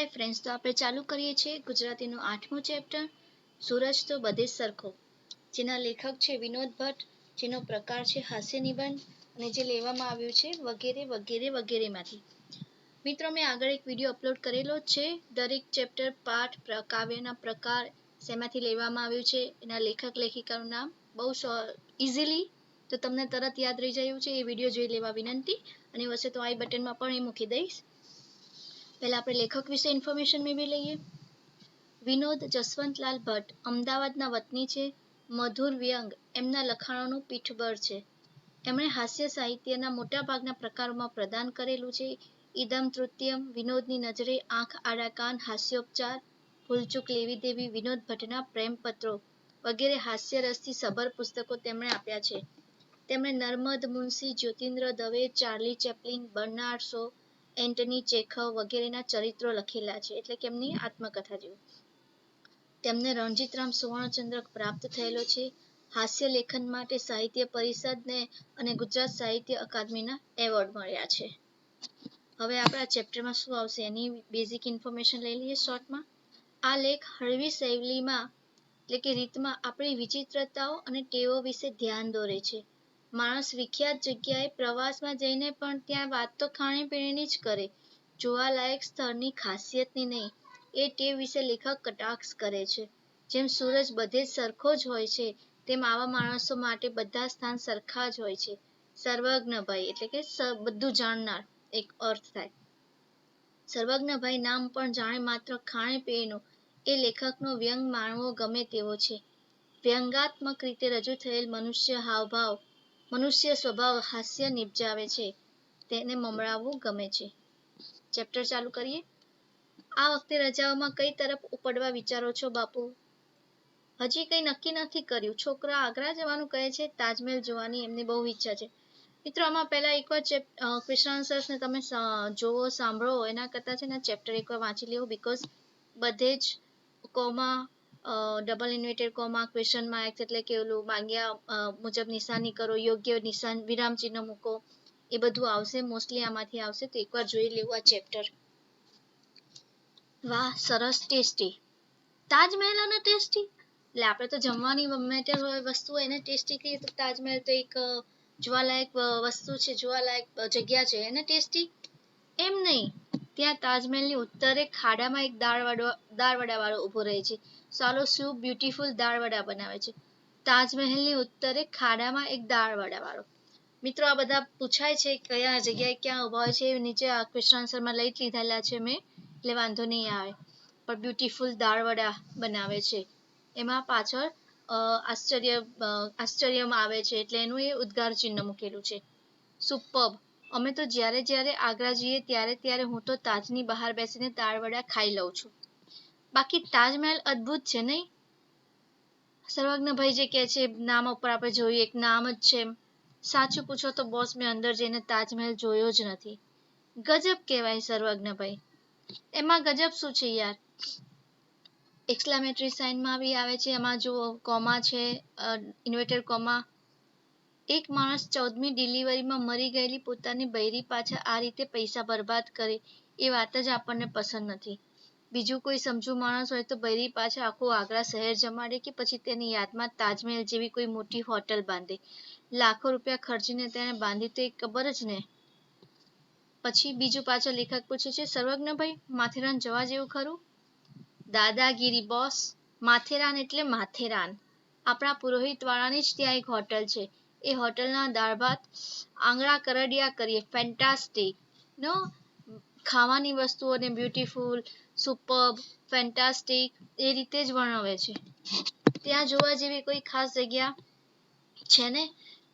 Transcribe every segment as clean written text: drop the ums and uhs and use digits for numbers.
Hi friends, તો આપણે ચાલુ કરીએ છીએ ગુજરાતીનું 8મું ચેપ્ટર સૂરજ તો બધે સરખો, જેના લેખક છે વિનોદ ભટ્ટ, જેનો પ્રકાર છે હાસ્ય નિબંધ અને જે લેવામાં આવ્યું છે વગેરે વગેરે વગેરેમાંથી. મિત્રો, મેં આગળ એક વિડીયો અપલોડ કરેલો છે. દરેક ચેપ્ટર પાઠ કાવ્યના પ્રકાર શેમાંથી લેવામાં આવ્યું છે, એના લેખક લેખિકાનું નામ બહુ ઇઝીલી તો તમને તરત યાદ રહી જાય એવું છે. એ વિડીયો જોઈ લેવા વિનંતી, અને હશે તો આઈ બટનમાં પણ એ મૂકી દઈશ. પહેલા આપણે લેખક વિશે ઇન્ફોર્મેશન મેળવી લઈએ. વિનોદ જસવંતલાલ ભટ્ટ અમદાવાદના વતની છે. મધુર વ્યંગ એમના લખાણોનું પીઠબળ છે. એમણે હાસ્ય સાહિત્યના મોટાભાગના પ્રકારોમાં પ્રદાન કરેલું છે. ઇદમ તૃતીયમ, વિનોદની નજરે, આંખ આડા કાન, હાસ્યોપચાર, ભૂલચૂક લેવી દેવી, વિનોદ ભટ્ટના પ્રેમપત્રો વગેરે હાસ્યરસથી સભર પુસ્તકો તેમણે આપ્યા છે. તેમણે Narmad Munshi, Jyotindra Dave, Charlie Chaplin, Bernard Shaw, Antony Chekhov વગેરેના ચરિત્રો લખેલા છે, એટલે કે એમની આત્મકથા જેવું. તેમને રણજીતરામ સુવર્ણચંદ્રક પ્રાપ્ત થયેલો છે. હાસ્ય લેખન માટે સાહિત્ય પરિષદને અને ગુજરાત સાહિત્ય અકાદમીના એવોર્ડ મળ્યા છે. હવે આપણા ચેપ્ટરમાં શું આવશે એની બેઝિક ઇન્ફોર્મેશન લઈ લઈએ શોર્ટમાં. આ લેખ હળવી શૈલીમાં એટલે કે રીતમાં આપણી વિચિત્રતાઓ અને ટેવો વિશે ધ્યાન દોરે છે. માણસ વિખ્યાત જગ્યાએ પ્રવાસમાં જઈને પણ ત્યાં વાત તો ખાણીપીણીની જ કરે, જોવાલાયક સ્થળની ખાસિયતની નહીં. એ ટેવ વિશે લેખક કટાક્ષ કરે છે. જેમ સૂરજ બધે જ સરખો જ હોય છે, તેમ આવા માણસો માટે બધા સ્થાન સરખા જ હોય છે. સર્વજ્ઞભાઈ એટલે કે બધું જાણનાર એક અર્થ થાય. સર્વજ્ઞભાઈ નામ પણ જાણે માત્ર ખાણીપીણીનું. એ લેખકનો વ્યંગ માણવો ગમે તેવો છે. વ્યંગાત્મક રીતે રજૂ થયેલ મનુષ્ય સ્વભાવ હાસ્ય નિપજાવે છે. તેને મમરાવવું ગમે છે. ચેપ્ટર ચાલુ કરીએ. આ વખતે રજાઓમાં કઈ તરફ ઉપડવા વિચારો છો બાપુ? હજી કંઈ નક્કી નથી કર્યું. છોકરા આગ્રા જવાનું કહે છે. તાજમહેલ જોવાની એમની બહુ ઈચ્છા છે. મિત્રો, આમાં પહેલા એકવાર ક્વેશ્ચન આન્સર્સને તમે જોવો, સાંભળો એના કરતાં છે ને ચેપ્ટર એકવાર વાંચી લેવું, બીકોઝ બધે જ comma, double inverted comma, question marks એટલે કે ઓલું માંગ્યા મુજબ નિશાની કરો, યોગ્ય નિશાન વિરામ ચિહ્ન મૂકો, એ બધું આવશે. મોસ્ટલી આમાંથી આવશે, તો એકવાર જોઈ લેવું આ ચેપ્ટર. વાહ, સરસ, ટેસ્ટી. તાજમહેલ અને ટેસ્ટી એટલે આપણે તો જમવાની મેટર હોય વસ્તુ એને ટેસ્ટી કહીએ, તો તાજમહેલ તો એક જોવાલાયક વસ્તુ છે, જોવાલાયક જગ્યા છે, એને ટેસ્ટી એમ નહીં. ત્યાં તાજમહેલની ઉત્તરે ખાડામાં એક દાળવડા વાળો ઊભો રહે છે. સાલો શું બ્યુટીફુલ દાળવડા બનાવે છે. તાજમહેલની ઉત્તરે ખાડામાં એક દાળવડા વાળો. મિત્રો, આ બધા પૂછાય છે કયા જગ્યાએ ક્યાં ઊભા હોય છે, નીચે આ ક્વેશ્ચન આન્સરમાં લઈ લીધેલા છે મેં, એટલે વાંધો નહીં આવે. પણ બ્યુટીફુલ દાળવડા બનાવે છે. એમાં પાછળ આશ્ચર્યમાં આવે છે, એટલે એનું એ ઉદ્ગાર ચિહ્ન મૂકેલું છે. સુપર્બ. અમે તો જ્યારે આગ્રા જઈએ ત્યારે હું તો તાજની બહાર બેસીને દાળવડા ખાઈ લઉં છું. બાકી તાજમહેલ અદ્ભુત છે નહીં? સર્વજ્ઞભાઈ જે કહે છે નામ ઉપર આપણે જોઈએ, એક નામ જ છે. સાચું પૂછો તો બોસ, મેં અંદર જઈને તાજમહેલ જોયો જ નથી. ગજબ કહેવાય સર્વજ્ઞભાઈ. એમાં ગજબ શું છે યાર? એક્સક્લેમેટરી સાઇનમાં બી આવે છે. એમાં જો કોમા છે, ઇન્વર્ટેડ કોમા. એક માણસ 14મી ડિલિવરીમાં મરી ગયેલી પોતાની બૈરી પાછળ આ રીતે પૈસા બરબાદ કરે, એ વાત જ આપણને પસંદ નથી. બીજું કોઈ સમજુ માણસ હોય તો બૈરી પાછળ આખું આગ્રા શહેર જમાડે, કે પછી તેની યાદમાં તાજમહેલ જેવી કોઈ મોટી હોટલ બાંધે. લાખો રૂપિયા ખર્ચીને તેને બાંધી તો એ કબર જ ને. પછી બીજું પાછળ લેખક પૂછે છે, સર્વજ્ઞભાઈ માથેરાન જવા જેવું ખરું? દાદાગીરી બોસ. માથેરાન એટલે માથેરાન. આપણા પુરોહિત વાળાની જ ત્યાં એક હોટલ છે. એ હોટલના દાળ ભાત આંગળા કરડિયા કરીએ. ફેન્ટાસ્ટિક નો. ખાવાની વસ્તુઓને બ્યુટીફુલ, સુપર્બ, ફેન્ટાસ્ટિક એ રીતે જ વર્ણવે છે. ત્યાં જોવા જેવી કોઈ ખાસ જગ્યા છે ને?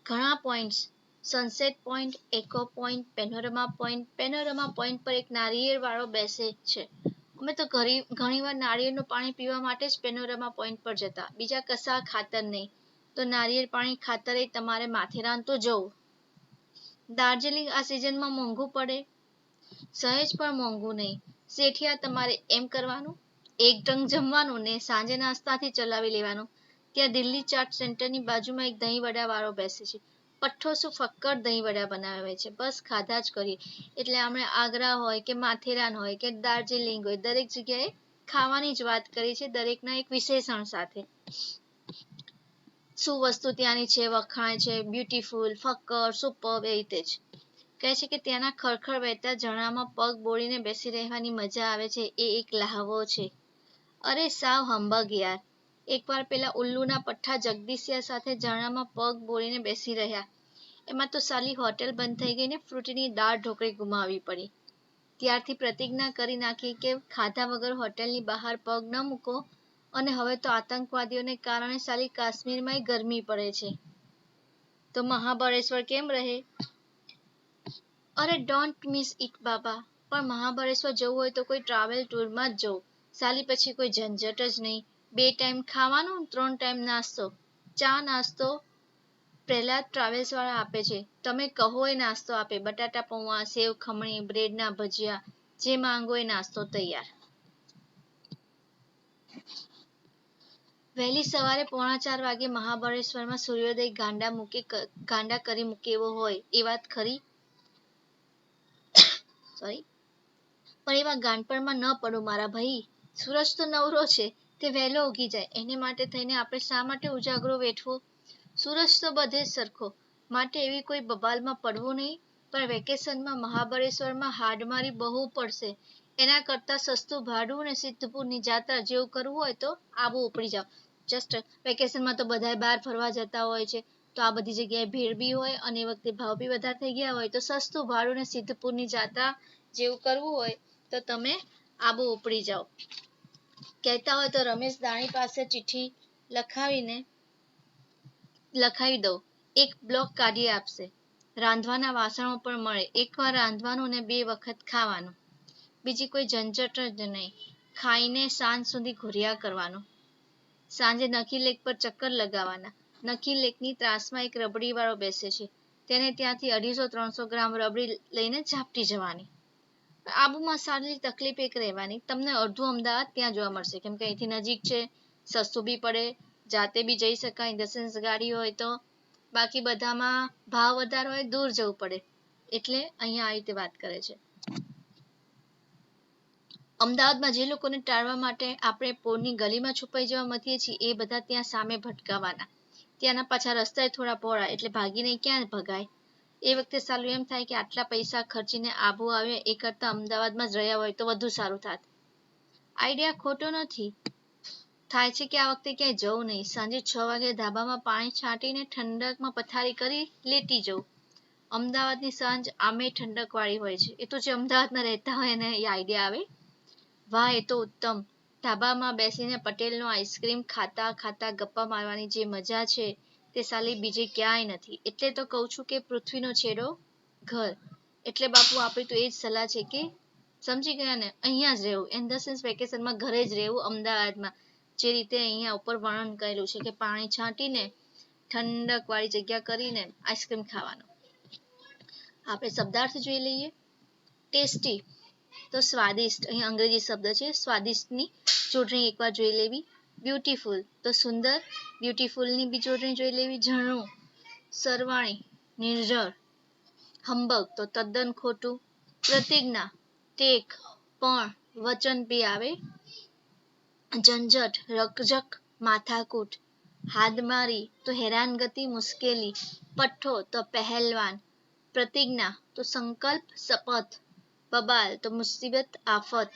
ઘણા પોઈન્ટ્સ. સનસેટ પોઈન્ટ, એકો point, panorama point. Panorama point પર એક નારિયેળ વાળો બેસે છે. અમે તો ઘણીવાર નારિયેળનું પાણી પીવા માટે જ પેનોરમા પોઈન્ટ પર જતા, બીજા કશા ખાતર નહીં. તો નારિયેળ પાણી ખાતરે તમારે માથેરાન તો જવું. દાર્જિલિંગ આ સિઝનમાં મોંઘું પડે? સહેજ પણ મોંઘું નહીં. શેઠિયા તમારે એમ કરવાનું, એક ટંક જમવાનું ને સાંજે નાસ્તાથી ચલાવી લેવાનું. ત્યાં દિલ્હી ચાટ સેન્ટરની બાજુમાં એક દહીં વડા વાળો બેસે છે. પઠ્ઠો શું ફક્કડ દહીં વડા બનાવે છે, બસ ખાધા જ કરીએ. એટલે આપણે આગ્રા હોય કે માથેરાન હોય કે દાર્જિલિંગ હોય, દરેક જગ્યાએ ખાવાની જ વાત કરી છે, દરેકના એક વિશેષણ સાથે. શું વસ્તુ ત્યાંની છે, વખાણ છે, બ્યુટીફુલ, ફક્કર, સુપર, એ રીતે જ કહે છે કે ત્યાંના ખળખળ વહેતા ઝરણામાં પગ બોળીને બેસી રહેવાની મજા આવે છે, એ એક લહાવો છે. અરે સાવ હંબગ યાર. એકવાર પેલા ઉલ્લુના પઠ્ઠા જગદીશિયા સાથે ઝરણામાં પગ બોળીને બેસી રહ્યા. એમાં તો સાલી હોટેલ બંધ થઈ ગઈ ને ફ્રૂટીની દાળ ઢોકળી ગુમાવવી પડી. ત્યારથી પ્રતિજ્ઞા કરી નાખી કે ખાધા વગર હોટેલની બહાર પગ ન મૂકો. અને હવે તો આતંકવાદીઓને કારણે સાલી કાશ્મીરમાં ગરમી પડે છે, તો મહાબળેશ્વર કેમ રહે? અરે ડોન્ટ મિસ ઇટ બાબા. પણ મહાબળેશ્વર જવું હોય તો કોઈ ટ્રાવેલ ટૂરમાં જ જવું. સાલી પછી કોઈ ઝંઝટ જ નહીં. 2 ટાઈમ ખાવાનું, 3 ટાઈમ નાસ્તો. ચા નાસ્તો પ્રહલાદ ટ્રાવેલ્સ વાળા આપે છે. તમે કહો એ નાસ્તો આપે. બટાટા પૌવા, સેવ ખમણી, બ્રેડના ભજીયા, જે માંગો એ નાસ્તો તૈયાર. વહેલી સવારે 3:45 વાગે મહાબળેશ્વરમાં સૂર્યોદય ગાંડા કરી મૂકે એવો હોય એ વાત ખરી. સોરી, પણ એવા ગાંડપણમાં ન પડો મારા ભાઈ. સૂરજ તો નવરો છે, તે વહેલો ઉગી જાય. એને માટે થઈને આપણે શા માટે ઉજાગરો વેઠવો? સૂરજ તો બધે જ સરખો, માટે એવી કોઈ બબાલમાં પડવું નહીં. પણ વેકેશનમાં મહાબળેશ્વરમાં હાડમારી બહુ પડશે. એના કરતાં સસ્તું ભાડું અને સિદ્ધપુરની જાત્રા જેવું કરવું હોય તો આબુ ઉપડી જાવ. જસ્ટ વેકેશનમાં તો બધા બહાર ફરવા જતા હોય છે, તો આ બધી જગ્યાએ ભીડ બી હોય અને એ વખતે ભાવ બી વધારે થઈ ગયા હોય, તો સસ્તું ભાડું અને સિદ્ધપુરની જાત્રા જેવું કરવું હોય તો તમે આબુ ઉપડી જાઓ. કહેતા હોય તો રમેશ દાણી પાસે ચિઠ્ઠી લખાવી દઉં, એક બ્લોક કાઢી આપશે. રાંધવાના વાસણો પણ મળે. એકવાર રાંધવાનું ને 2 વખત ખાવાનું. બીજી કોઈ ઝંઝટ જ નહીં. ખાઈને સાંજ સુધી ઘોર્યા કરવાનું. સાંજે નખી લેક પર ચક્કર લગાવવાના. નખી લેકની ત્રાસમાં એક રબડી વાળો બેસે છે, તેને ત્યાંથી 250-300 ગ્રામ રબડી લઈને ઝાપટી જવાની. આબુમાં સારી તકલીફ એક રહેવાની, તમને અડધું અમદાવાદ ત્યાં જોવા મળશે, કેમ કે અહીંથી નજીક છે, સસ્તું બી પડે, જાતે બી જઈ શકાય, ઇન ધ સેન્સ ગાડી હોય તો. બાકી બધામાં ભાવ વધારે હોય, દૂર જવું પડે. એટલે અહીંયા આ રીતે વાત કરે છે. અમદાવાદમાં જે લોકોને ટાળવા માટે આપણે પોળની ગલીમાં છુપાઈ જવા મથીએ છીએ, એ બધા ત્યાં સામે ભટકાવાના. ત્યાંના પાછા રસ્તા થોડા પહોળા, એટલે ભાગીને ક્યાં ભગાય. એ વખતે સાલું એમ થાય કે આટલા પૈસા ખર્ચીને આબુ આવે એ કરતાં અમદાવાદમાં જ રહ્યા હોય તો વધુ સારું થાત. આઈડિયા ખોટો નથી. થાય છે કે આ વખતે ક્યાંય જવું નહીં. સાંજે 6 વાગે ધાબામાં પાણી છાંટીને ઠંડકમાં પથારી કરી લેટી જવું. અમદાવાદની સાંજ આમે ઠંડક વાળી હોય છે. એ તો જે અમદાવાદમાં રહેતા હોય એને એ આઈડિયા આવે. વાહ, એ તો ઉત્તમ. ધાબામાં બેસીને પટેલનો આઈસ્ક્રીમ ખાતા ખાતા ગપ્પા મારવાની જે મજા છે તે સાલી બીજે ક્યાંય નથી. એટલે તો કહું છું કે પૃથ્વીનો છેડો ઘર. એટલે બાપુ આપણી તો એ જ સલાહ છે કે સમજી ગયા ને, અહીંયા જ રહેવું. ઇન ધ સેન્સ વેકેશનમાં ઘરે જ રહેવું અમદાવાદમાં. જે રીતે અહીંયા ઉપર વર્ણન કરેલું છે કે પાણી છાંટીને ઠંડક વાળી જગ્યા કરીને આઈસ્ક્રીમ ખાવાનો. આપણે શબ્દાર્થ જોઈ લઈએ. ટેસ્ટી તો સ્વાદિષ્ટ, અહીં અંગ્રેજી શબ્દ છે. સ્વાદિષ્ટની જોડણી એકવાર જોઈ લેવી. બ્યુટીફુલ તો સુંદર, બ્યુટીફુલની બી જોડણી જોઈ લેવી. ઝરણું, સરવાણી, નિર્જળ. હંબગ તો તદ્દન ખોટું. પ્રતિજ્ઞા, ટેક, પણ, વચન બી આવે. ઝંઝટ, રકઝક, માથાકૂટ. હાડમારી તો હેરાનગતિ, મુશ્કેલી. પઠ્ઠો તો પહેલવાન. પ્રતિજ્ઞા તો સંકલ્પ, શપથ. બબાલ તો મુસીબત, આફત.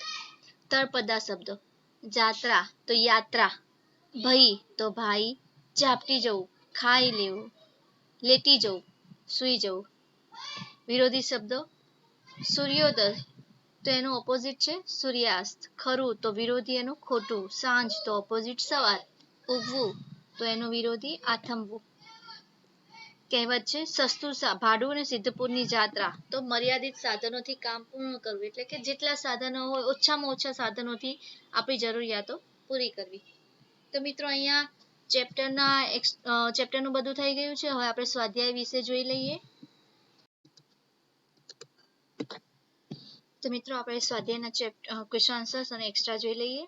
તળપદા શબ્દો. જાત્રા તો યાત્રા. ભઈ તો ભાઈ. ઝાપટી જવું, ખાઈ લેવું. લેટી જવું, સૂઈ જવું. વિરોધી શબ્દો. સૂર્યોદય તો એનું ઓપોઝિટ છે સૂર્યાસ્ત. ખરું તો વિરોધી એનું ખોટું. સાંજ તો ઓપોઝિટ સવાર. ઉગવું તો એનું વિરોધી આથમવું. કહેવત છે સસ્તું ભાડું અને સિદ્ધપુરની જાત્રા. તો મર્યાદિત સાધનોથી કામ પૂર્ણ કરવું, એટલે કે જેટલા સાધનો હોય ઓછામાં ઓછા સાધનોથી આપણી જરૂરિયાતો પૂરી કરવી. તો મિત્રો અહીંયા ચેપ્ટરનું બધું થઈ ગયું છે. હવે આપણે સ્વાધ્યાય વિશે જોઈ લઈએ. તો મિત્રો આપણે સ્વાધ્યાયના ક્વેશ્ચન આન્સર્સ અને એક્સ્ટ્રા જોઈ લઈએ.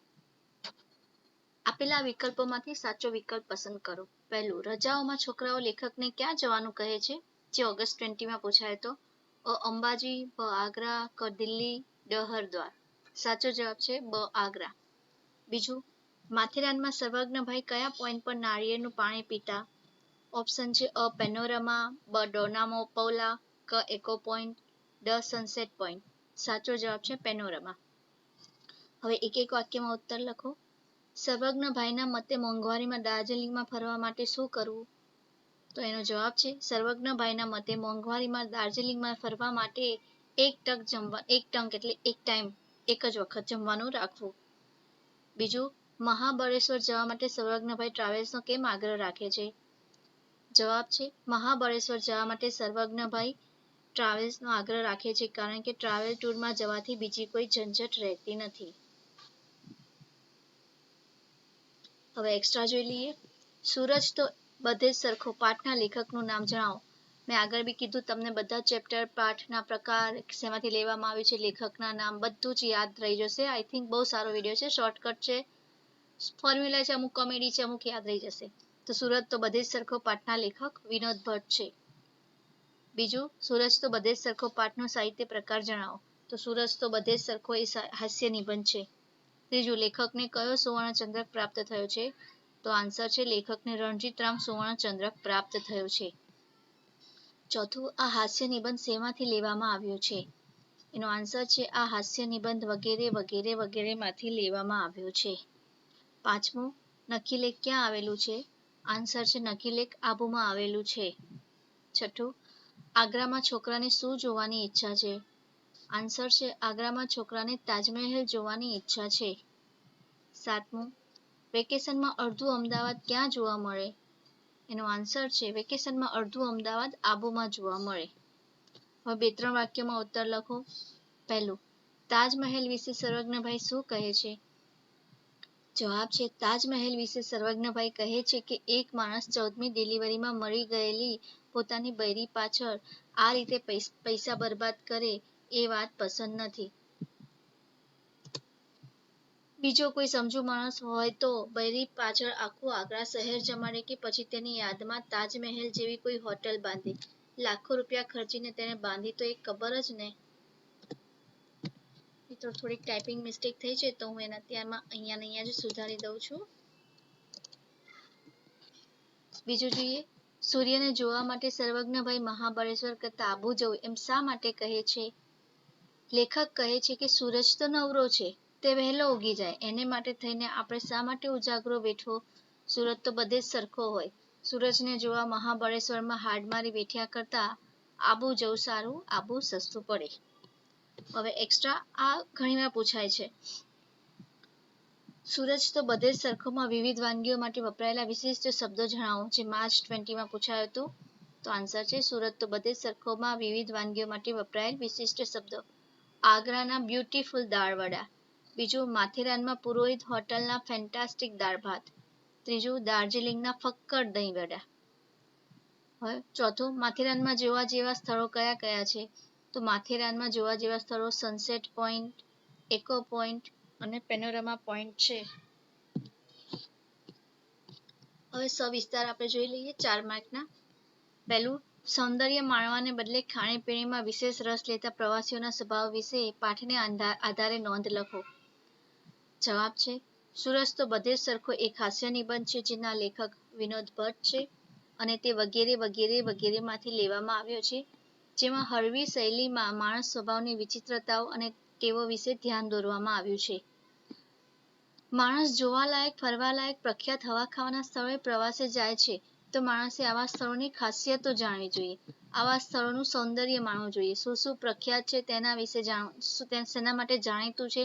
આપેલા વિકલ્પોમાંથી સાચો વિકલ્પ પસંદ કરો. પહેલું, રજાઓમાં છોકરાઓ લેખકને ક્યાં જવાનું કહે છે? જે ઓગસ્ટ 20 માં પૂછાયો હતો. અંબાજી, બ આગ્રા, ક દિલ્હી, ડ હરદ્વાર. સાચો જવાબ છે બ આગ્રા. બીજું, માથેરાનમાં સર્વજ્ઞભાઈ કયા પોઈન્ટ પર નાળિયેરનું પાણી પીતા? ઓપ્શન છે અ પેનોરમા, બ ડોનામો પૌલા, ક એકો પોઈન્ટ, ડ સનસેટ પોઈન્ટ. સાચો જવાબ છે પેનોરમા. હવે એક એક વાક્યમાં ઉત્તર લખો. સર્વજ્ઞભાઈના મતે મોંઘવારીમાં દાર્જિલિંગમાં ફરવા માટે શું કરવું? તો એનો જવાબ છે સર્વજ્ઞભાઈના મતે મોંઘવારીમાં દાર્જિલિંગમાં ફરવા માટે એક ટંક એટલે એક ટાઈમ એક જ વખત જમવાનું રાખવું. બીજું, મહાબળેશ્વર જવા માટે સર્વજ્ઞભાઈ ટ્રાવેલ્સનો કેમ આગ્રહ રાખે છે? જવાબ છે મહાબળેશ્વર જવા માટે સર્વજ્ઞભાઈ ટ્રાવેલ્સનો આગ્રહ રાખે છે કારણ કે ટ્રાવેલ ટૂરમાં જવાથી બીજી કોઈ ઝંઝટ રહેતી નથી. હવે એક્સ્ટ્રા જોઈ લઈએ. સૂરજ તો બધે જ સરખો પાઠના લેખકનું નામ જણાવો. મેં આગળ બી કીધું તમને બધા ચેપ્ટર પાઠના પ્રકાર શેમાંથી લેવામાં આવ્યું છે લેખકના નામ બધું જ યાદ રહી જશે. આઈ થિંક બહુ સારો વિડીયો છે, શોર્ટકટ છે, ફોર્મ્યુલા છે, અમુક કોમેડી છે, અમુક યાદ રહી જશે. તો સૂરજ તો બધે જ સરખો પાઠના લેખક વિનોદ ભટ્ટ છે. બીજું, સૂરજ તો બધે જ સરખો પાઠનો સાહિત્ય પ્રકાર જણાવો. તો સૂરજ તો બધે જ સરખો એ હાસ્ય નિબંધ છે. ત્રીજું, લેખકને કયો સુવર્ણચંદ્રક પ્રાપ્ત થયો છે? તો આન્સર છે લેખકને રણજીતરામ સુવર્ણચંદ્રક પ્રાપ્ત થયો છે. ચોથું, આ હાસ્ય નિબંધ શેમાંથી લેવામાં આવ્યો છે? એનો આન્સર છે આ હાસ્ય નિબંધ વગેરે વગેરે વગેરેમાંથી લેવામાં આવ્યો છે. પાંચમું, નખીલેક ક્યાં આવેલું છે? આન્સર છે નખીલેક આબુમાં આવેલું છે. છઠ્ઠું, આગ્રામાં છોકરાને શું જોવાની ઈચ્છા છે? આન્સર છે આગ્રામાં છોકરાને તાજમહેલ જોવાની ઈચ્છા છે. સાતમું, વેકેશનમાં અડધું અમદાવાદ ક્યાં જોવા મળે? એનો આન્સર છે વેકેશનમાં અડધું અમદાવાદ આબુમાં જોવા મળે. હવે બે ત્રણ વાક્યમાં ઉત્તર લખો. પહેલું, તાજમહેલ વિશે સર્વજ્ઞભાઈ શું કહે છે? જવાબ છે તાજમહેલ વિશે સર્વજ્ઞભાઈ કહે છે કે એક માણસ 14મી ડિલિવરીમાં મરી ગયેલી પોતાની બૈરી પાછળ આ રીતે પૈસા બરબાદ કરે એ વાત પસંદ નથી. બીજો કોઈ સમજુ માણસ હોય તો બૈરી પાછળ આખું આગ્રા શહેર જમાડે કે પછી તેની યાદમાં તાજમહેલ જેવી કોઈ હોટલ બાંધે. લાખો રૂપિયા ખર્ચીને તેને બાંધી તો એક કબર જ ને. તો થોડીક ટાઈપિંગ મિસ્ટેક થઈ છે તો હું એના ત્યારમાં અહીંયા જ સુધારી દઉં છું. બીજું જોઈએ, સૂર્યને જોવા માટે સર્વજ્ઞભાઈ મહાબળેશ્વર કરતા આબુ જવું એમ શા માટે કહે છે? લેખક કહે છે કે સૂરજ તો નવરો છે, તે વહેલો ઉગી જાય, એને માટે થઈને આપણે શા માટે ઉજાગરો બેઠવો? સૂરજ તો બધે જ સરખો હોય. સૂરજને જોવા મહાબળેશ્વરમાં હાડમારી બેઠ્યા કરતા આબુ જવું સારું, આબુ સસ્તું પડે. હવે એક્સ્ટ્રા આ ઘણીવાર પૂછાય છે. સૂરજ તો બધે જ સરખોમાં વિવિધ વાનગીઓ માટે વપરાયેલા વિશિષ્ટ શબ્દો જણાવો. જે માર્ચ 20 માં પૂછાયું હતું. તો આન્સર છે સુરત તો બધે જ સરખોમાં વિવિધ વાનગીઓ માટે વપરાયેલ વિશિષ્ટ શબ્દો. આગ્રાના બ્યુટીફુલ દાળ વડા. બીજું, માથેરાનમાં પુરોહિત હોટલના ફેન્ટાસ્ટિક દાળ ભાત. ત્રીજું, દાર્જિલિંગના ફક્કડ દહીં વડા. હવે ચોથું, માથેરાનમાં જોવા જેવા સ્થળો કયા કયા છે? તો માથેરાનમાં જોવા જેવા સ્થળો સનસેટ પોઈન્ટ, એકો પોઈન્ટ અને પેનોરમા પોઈન્ટ છે. હવે સવિસ્તાર આપણે જોઈ લઈએ 4 માર્કના. પહેલું, સૌંદર્ય માણવાને બદલે ખાણીપીણીમાં વિશેષ રસ લેતા પ્રવાસીઓના સ્વભાવ વિશે પાઠને આધારે નોંધ લખો. જવાબ છે સૂરજ તો બધે જ સરખો એક હાસ્ય નિબંધ છે જેના લેખક વિનોદ ભટ્ટ છે અને તે વગેરે વગેરે વગેરેમાંથી લેવામાં આવ્યો છે, જેમાં હળવી શૈલીમાં માણસ સ્વભાવની વિચિત્રતાઓ અને ટેવો વિશે ધ્યાન દોરવામાં આવ્યું છે. માણસ જોવાલાયક, ફરવાલાયક, પ્રખ્યાત હવા ખાવાના સ્થળોએ પ્રવાસે જાય છે તો માણસે આવા સ્થળોની ખાસિયતો જાણવી જોઈએ. આવા સ્થળોનું સૌંદર્ય માણવું જોઈએ. શું શું પ્રખ્યાત છે તેના વિશે શેના માટે જાણીતું છે,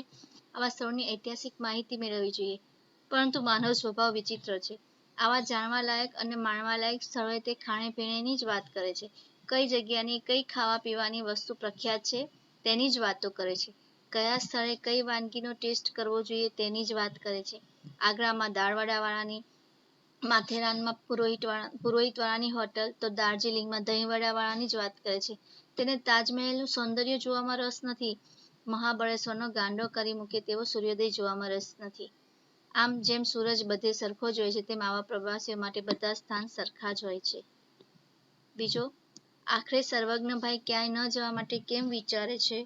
આવા સ્થળોની ઐતિહાસિક માહિતી મેળવવી જોઈએ. પરંતુ માનવ સ્વભાવ વિચિત્ર છે. આવા જાણવાલાયક અને માણવાલાયક સ્થળોએ તે ખાણીપીણીની જ વાત કરે છે. કઈ જગ્યાની કઈ ખાવા પીવાની વસ્તુ પ્રખ્યાત છે તેની જ વાતો કરે છે. કયા સ્થળે કઈ વાનગીનો ટેસ્ટ કરવો જોઈએ તેની જ વાત કરે છે. આગ્રામાં દાળવડાવાળાની, માથેરાનમાં પુરોહિતવાળાની હોટલ, તો દાર્જિલિંગમાં દહીંવડાવાળાની જ વાત કરે છે. તેને તાજમહેલનું સૌંદર્ય જોવામાં રસ નથી. મહાબળેશ્વરનો ગાંડો કરી મૂકે તેવો સૂર્યોદય જોવામાં રસ નથી. આમ જેમ સૂરજ બધે સરખો જ હોય છે તેમ આવા પ્રવાસીઓ માટે બધા સ્થાન સરખા જ હોય છે. બીજો, આખરે સર્વજ્ઞભાઈ ક્યાંય ન જવા માટે કેમ વિચારે છે?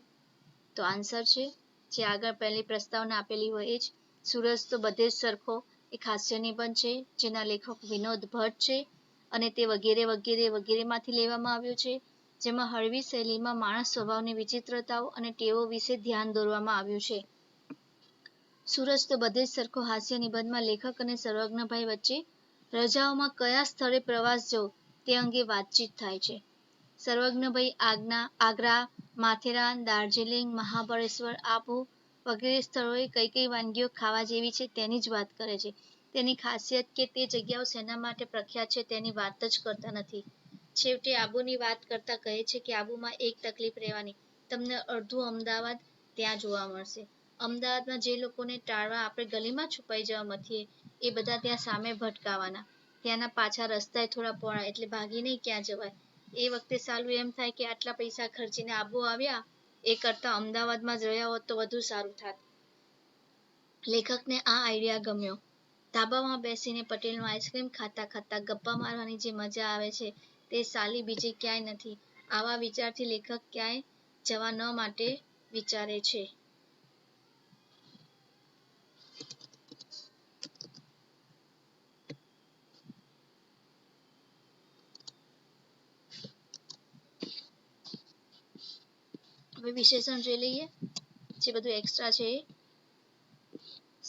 તો આન્સર છે જે આગળ પહેલી પ્રસ્તાવના આપેલી હોય એ જ. સૂરજ તો બધે જ સરખો એક હાસ્ય નિબંધ છે જેના લેખક વિનોદ ભટ્ટ છે અને તે વગેરે વગેરે વગેરેમાંથી લેવામાં આવ્યો છે, જેમાં હળવી શૈલીમાં માણસ સ્વભાવની વિચિત્રતાઓ અને ટેવો વિશે ધ્યાન દોરવામાં આવ્યું છે. સૂરજ તો બધે જ સરખો હાસ્ય નિબંધમાં લેખક અને સર્વજ્ઞભાઈ વચ્ચે રજાઓમાં કયા સ્થળે પ્રવાસ જવો તે અંગે વાતચીત થાય છે. સર્વજ્ઞભાઈ આગ્રા, માથેરાન, દાર્જિલિંગ, મહાબળેશ્વર, આબુ વગેરે સ્થળોએ કઈ કઈ વાનગીઓ ખાવા જેવી છે તેની જ વાત કરે છે. તેની ખાસિયત કે તે જગ્યાઓ શેના માટે પ્રખ્યાત છે તેની વાત જ કરતા નથી. છેવટે આબુની વાત કરતા કહે છે કે આબુમાં એક તકલીફ રહેવાની, તમને અડધું અમદાવાદ ત્યાં જોવા મળશે. અમદાવાદમાં જે લોકોને ટાળવા આપણે ગલીમાં છુપાઈ જવા મથીએ એ બધા ત્યાં સામે ભટકાવાના. ત્યાંના પાછા રસ્તા થોડા પહોળા એટલે ભાગીને ક્યાં જવાય. એ વખતે સાલું એમ થાય કે આટલા પૈસા ખર્ચીને આબુ આવ્યા એ કરતા અમદાવાદમાં જ રહ્યા હોત તો વધુ સારું થાત. લેખકને આ આઈડિયા ગમ્યો. ધાબામાં બેસીને પટેલનું આઈસ્ક્રીમ ખાતા ખાતા ગપ્પા મારવાની જે મજા આવે છે તે સાલી બીજે ક્યાંય નથી. આવા વિચારથી લેખક ક્યાંય જવા ન માટે વિચારે છે. હવે વિશેષણ જોઈ લઈએ. જે બધું એક્સ્ટ્રા છે એ.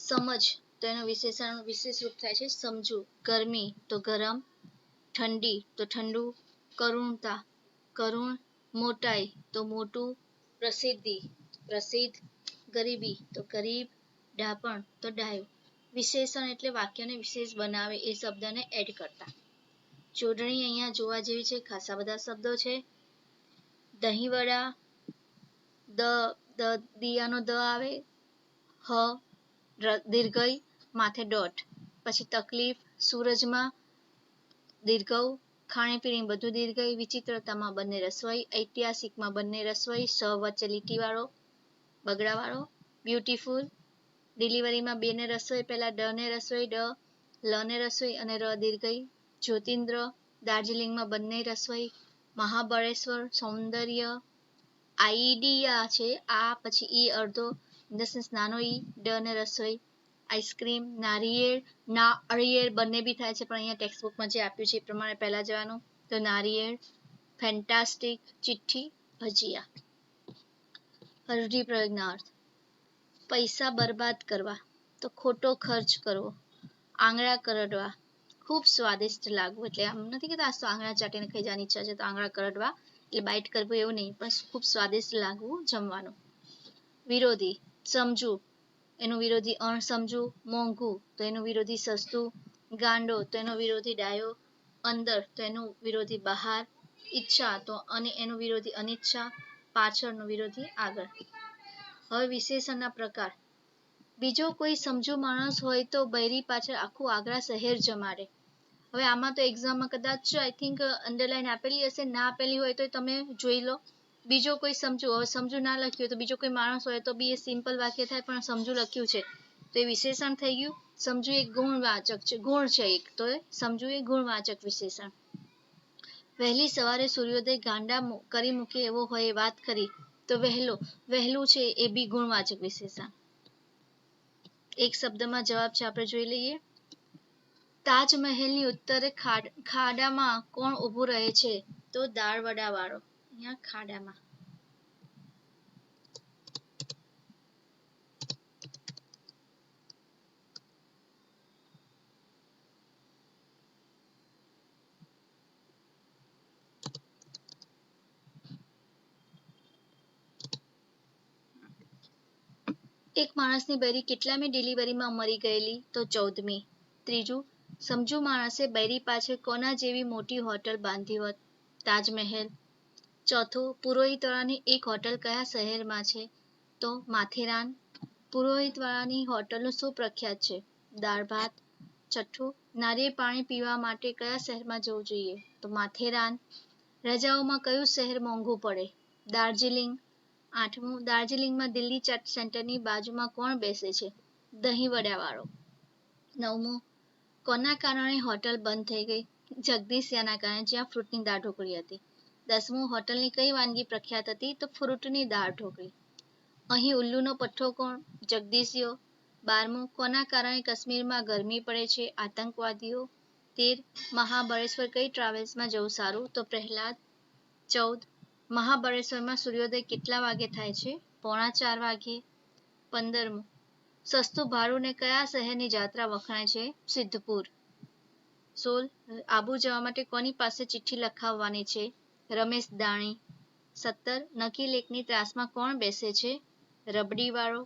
સમજ તો એનો વિશેષણ વિશેષ રૂપ થાય છે સમજુ. ગરમી તો ગરમ, ઠંડી તો ઠંડુ, કરુણતા કરુણ, મોટાઈ તો મોટું, પ્રસિદ્ધિ પ્રસિદ્ધ, ગરીબી તો ગરીબ, ડાપણ તો ડાયો. વિશેષણ એટલે વાક્યને વિશેષ બનાવે એ શબ્દને એડ કરતા. જોડણી અહીંયા જોવા જેવી છે, ખાસા બધા શબ્દો છે. દહીંવડા, દિયાનો દ આવે, હ દીર્ઘઈ માથે ડોટ, પછી તકલીફ, સૂરજમાં દીર્ઘવ, ખાણીપીણી બધું દીર્ઘઈ, વિચિત્રતામાં બંને રસવાઈ, ઐતિહાસિકમાં બંને રસવાઈ, સ વચ્ચે લીટીવાળો બગડાવાળો, બ્યુટીફુલ, ડિલિવરીમાં બે ને રસોઈ, પહેલા ડ ને રસોઈ, લ ને રસોઈ અને ર દીર્ઘઈ, જ્યોતિન્દ્ર, દાર્જિલિંગમાં બંને રસોઈ, મહાબળેશ્વર, સૌંદર્ય, આઈડિયા છે આ, પછી ઈ અડધો નાનો ઈ, ડ ને રસોઈ, આઈસ્ક્રીમ, નારિયેળ, નાળિયેર બંને બી થાય છે પણ અહીંયા ટેક્સ્ટબુકમાં જે આપ્યું છે એ પ્રમાણે પહેલા જવાનું. તો નારિયેળ, ફેન્ટાસ્ટિક, ચિઠ્ઠી, ભજીયા. રૂઢિપ્રયોગના અર્થ. પૈસા બરબાદ કરવા તો ખોટો ખર્ચ કરવો, આંગળા કરડવા, ખૂબ સ્વાદિષ્ટ લાગવું, એટલે આમ નથી કહેતા આ તો આંગળા ચાટીને ખાઈ જવાની ઈચ્છા છે તો આંગળા કરડવા એટલે બાઇટ કરવું એવું નહીં, પણ ખૂબ સ્વાદિષ્ટ લાગવું જમવાનું. વિરોધી, સમજુ એનું વિરોધી અણસમજુ, મોંઘું તો એનું વિરોધી સસ્તું, ગાંડો તો એનો વિરોધી ડાયો, અંદર તો એનું વિરોધી બહાર, ઈચ્છા તો અને એનું વિરોધી અનિચ્છા, પાછળનો વિરોધી આગળ. હવે વિશેષણના પ્રકાર. બીજો કોઈ સમજુ માણસ હોય તો બૈરી પાછળ આખું આગ્રા શહેર જમાડે. હવે આમાં તો એક્ઝામમાં કદાચ આઈ થિંક અંડરલાઈન આપેલી હશે, ના આપેલી હોય તો તમે જોઈ લો. બીજો કોઈ સમજુ, હવે સમજુ ના લખ્યું હોય તો બીજો કોઈ માણસ હોય તો બી એ સિમ્પલ વાક્ય થાય, પણ સમજુ લખ્યું છે તો એ વિશેષણ થઈ ગયું. સમજુ એક ગુણવાચક છે, ગુણ છે એક, તો સમજુ એ ગુણવાચક વિશેષણ. વહેલી સવારે સૂર્યોદય ગાંડા કરી મૂકે એવો હોય એ વાત કરી તો વહેલું છે એ બી ગુણવાચક વિશેષણ. એક શબ્દમાં જવાબ છે આપણે જોઈ લઈએ. તાજમહેલની ઉત્તરે ખાડામાં કોણ ઊભું રહે છે? તો દાળવડા વાળો. અહીંયા ખાડામાં. એક માણસની બૈરી કેટલામી ડિલિવરીમાં મરી ગયેલી? તો 14મી. ત્રીજું, સમજુ માણસે બૈરી પાછળ કોના જેવી મોટી હોટલ બાંધી હોત? તાજમહેલ. ચોથું, પુરોહિતવાળાની એક હોટલ કયા શહેરમાં છે? તો માથેરાન. પુરોહિતવાળાની હોટલનું શું પ્રખ્યાત છે? દાળ ભાત. છઠ્ઠું, નારિયેળ પાણી પીવા માટે કયા શહેરમાં જવું જોઈએ? તો માથેરાન. રજાઓમાં કયું શહેર મોંઘું પડે? દાર્જિલિંગ. આઠમું, દાર્જિલિંગમાં દિલ્હી સેન્ટરની બાજુમાં કોણ બેસે છે? દહીંવડા વાળો. 9મું, કોના કારણે હોટલ બંધ થઈ ગઈ? જગદીશિયાના કારણે, જ્યાં ફ્રૂટની દાળ ઢોકળી હતી. 10મું, હોટલની કઈ વાનગી પ્રખ્યાત હતી? તો ફ્રૂટની દાળ ઢોકળી. અહીં ઉલ્લુનો પઠ્ઠો કોણ? જગદીશિયો. 12મું, કોના કારણે કાશ્મીરમાં ગરમી પડે છે? આતંકવાદીઓ. 13, મહાબળેશ્વર કઈ ટ્રાવેલ્સમાં જવું સારું? તો પ્રહલાદ. 14, મહાબળેશ્વરમાં સૂર્યોદય કેટલા વાગે થાય છે? 3:45 વાગે. 15મું, સસ્તું ભાડું ને કયા શહેરની જાત્રા વખણાય છે? સિદ્ધપુર. 16, આબુ જવા માટે કોની પાસે ચિઠ્ઠી લખાવવાની છે? રમેશ દાણી. 17, નકી લેકની ત્રાસમાં કોણ બેસે છે? રબડીવાળો.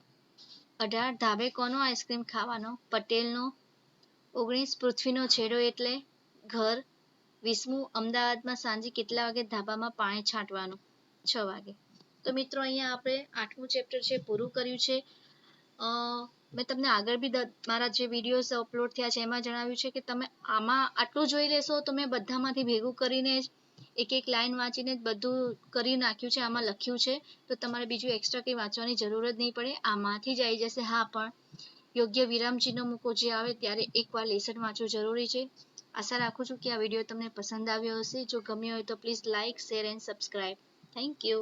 18, ધાબે કોનો આઈસ્ક્રીમ ખાવાનો? પટેલનો. 19, પૃથ્વીનો છેડો એટલે ઘર. 20મું, અમદાવાદમાં સાંજે કેટલા વાગે ધાબામાં પાણી છાંટવાનું? 6 વાગે. તો મિત્રો અહીંયા આપણે 8મું ચેપ્ટર છે પૂરું કર્યું છે. મેં તમને આગળ બી મારા જે વિડીયોઝ અપલોડ થયા છે એમાં જણાવ્યું છે કે તમે આમાં આટલું જોઈ લેશો તો મેં બધામાંથી ભેગું કરીને એક એક લાઈન વાંચીને બધું કરી નાખ્યું છે, આમાં લખ્યું છે, તો તમારે બીજું એક્સ્ટ્રા કંઈ વાંચવાની જરૂર જ નહીં પડે, આમાંથી જ આવી જશે. હા, પણ યોગ્ય વિરામચિહ્નો મૂકો જે આવે ત્યારે એકવાર લેસન વાંચવું જરૂરી છે. આશા રાખું છું કે આ વિડીયો તમને પસંદ આવ્યો હશે. જો ગમ્યો હોય તો please like, share and subscribe. Thank you.